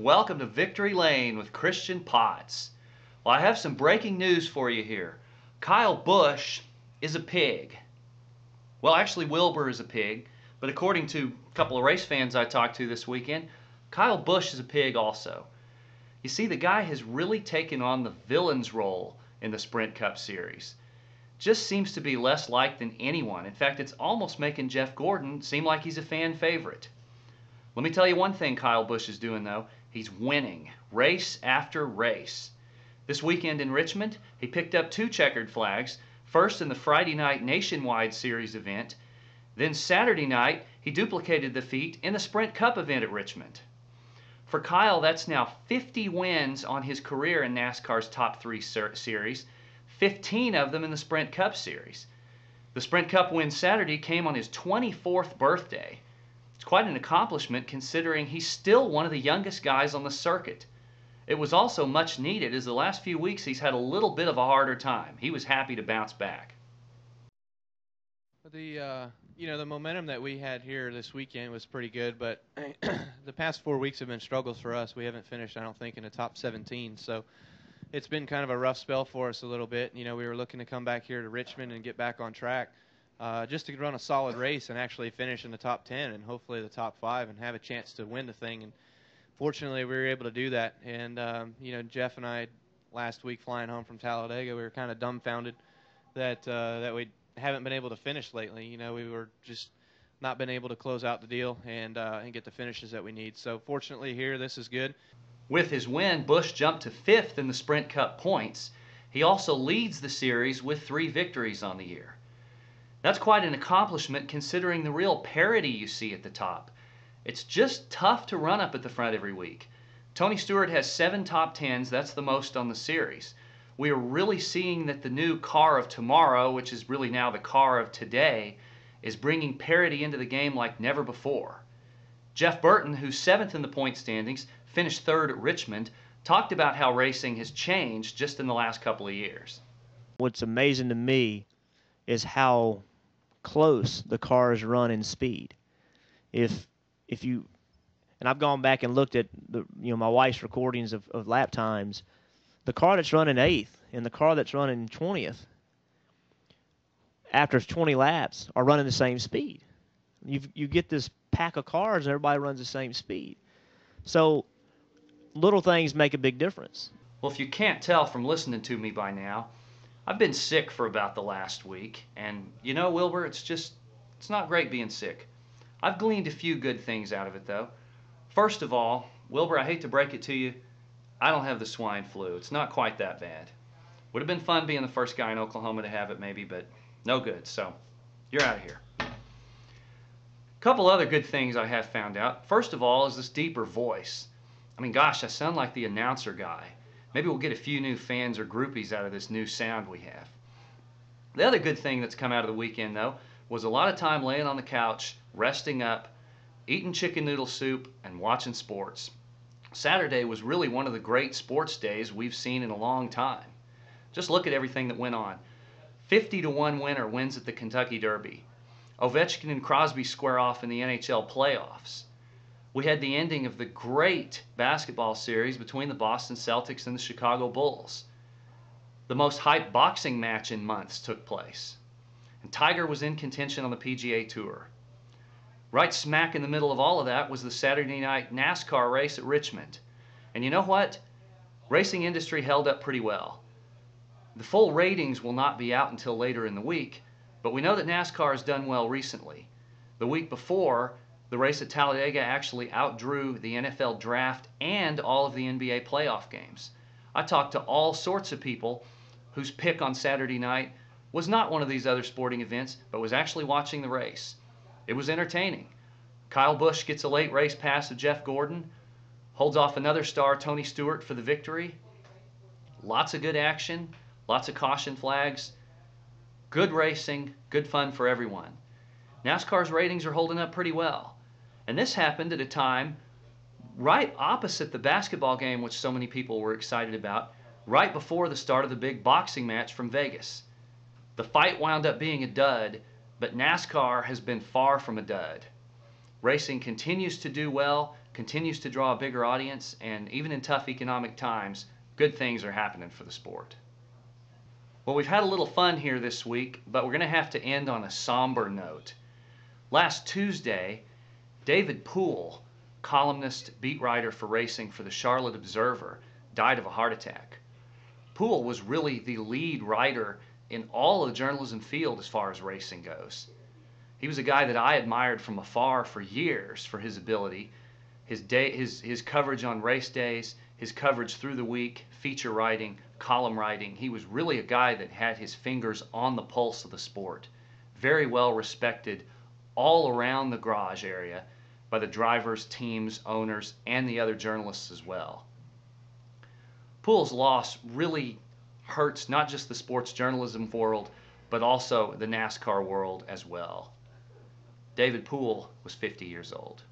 welcome to Victory Lane with Christian Potts. Well, I have some breaking news for you here. Kyle Busch is a pig. Well, actually Wilbur is a pig, but according to a couple of race fans I talked to this weekend, Kyle Busch is a pig also. You see, the guy has really taken on the villain's role in the Sprint Cup Series. Just seems to be less liked than anyone. In fact, it's almost making Jeff Gordon seem like he's a fan favorite. Let me tell you one thing Kyle Busch is doing, though. He's winning race after race. This weekend in Richmond, he picked up 2 checkered flags, first in the Friday night Nationwide Series event, then Saturday night he duplicated the feat in the Sprint Cup event at Richmond. For Kyle, that's now 50 wins on his career in NASCAR's top 3 series, 15 of them in the Sprint Cup Series. The Sprint Cup win Saturday came on his 24th birthday. It's quite an accomplishment considering he's still one of the youngest guys on the circuit. It was also much needed as the last few weeks he's had a little bit of a harder time. He was happy to bounce back. The momentum that we had here this weekend was pretty good, but the past 4 weeks have been struggles for us. We haven't finished, I don't think, in the top 17, so it's been kind of a rough spell for us a little bit. We were looking to come back here to Richmond and get back on track just to run a solid race and actually finish in the top 10 and hopefully the top 5 and have a chance to win the thing. And fortunately, we were able to do that. And, Jeff and I, last week flying home from Talladega, we were kind of dumbfounded that we haven't been able to finish lately. We were just not been able to close out the deal and get the finishes that we need. So fortunately here, this is good. With his win, Busch jumped to 5th in the Sprint Cup points. He also leads the series with 3 victories on the year. That's quite an accomplishment considering the real parity you see at the top. It's just tough to run up at the front every week. Tony Stewart has 7 top 10s. That's the most on the series. We are really seeing that the new car of tomorrow, which is really now the car of today, is bringing parity into the game like never before. Jeff Burton, who's 7th in the point standings, finished 3rd at Richmond, talked about how racing has changed just in the last couple of years. What's amazing to me is how close the cars run in speed. If you, and I've gone back and looked at my wife's recordings of lap times, the car that's running 8th and the car that's running 20th after 20 laps are running the same speed. You get this pack of cars and everybody runs the same speed. So little things make a big difference. Well, if you can't tell from listening to me by now, I've been sick for about the last week, and Wilbur, it's not great being sick. I've gleaned a few good things out of it, though. First of all, Wilbur, I hate to break it to you, I don't have the swine flu. It's not quite that bad. Would have been fun being the first guy in Oklahoma to have it maybe, but no good, so you're out of here. A couple other good things I have found out. First of all is this deeper voice. I mean, gosh, I sound like the announcer guy. Maybe we'll get a few new fans or groupies out of this new sound we have. The other good thing that's come out of the weekend, though, was a lot of time laying on the couch, resting up, eating chicken noodle soup, and watching sports. Saturday was really one of the great sports days we've seen in a long time. Just look at everything that went on. 50-1 winner wins at the Kentucky Derby. Ovechkin and Crosby square off in the NHL playoffs. We had the ending of the great basketball series between the Boston Celtics and the Chicago Bulls. The most hyped boxing match in months took place. And Tiger was in contention on the PGA Tour. Right smack in the middle of all of that was the Saturday night NASCAR race at Richmond. And you know what? Racing industry held up pretty well. The full ratings will not be out until later in the week, but we know that NASCAR has done well recently. The week before, the race at Talladega actually outdrew the NFL draft and all of the NBA playoff games. I talked to all sorts of people whose pick on Saturday night was not one of these other sporting events, but was actually watching the race. It was entertaining. Kyle Busch gets a late race pass of Jeff Gordon, holds off another star, Tony Stewart, for the victory. Lots of good action, lots of caution flags, good racing, good fun for everyone. NASCAR's ratings are holding up pretty well. And this happened at a time right opposite the basketball game, which so many people were excited about, right before the start of the big boxing match from Vegas. The fight wound up being a dud, but NASCAR has been far from a dud. Racing continues to do well. continues to draw a bigger audience, and even in tough economic times, good things are happening for the sport. Well, we've had a little fun here this week, but we're going to have to end on a somber note. Last Tuesday, David Poole, columnist, beat writer for racing for the Charlotte Observer, died of a heart attack. Poole was really the lead writer in all of the journalism field as far as racing goes. He was a guy that I admired from afar for years for his ability, his coverage on race days, his coverage through the week, feature writing, column writing. He was really a guy that had his fingers on the pulse of the sport. Very well respected all around the garage area by the drivers, teams, owners, and the other journalists as well. Poole's loss really hurts not just the sports journalism world, but also the NASCAR world as well. David Poole was 50 years old.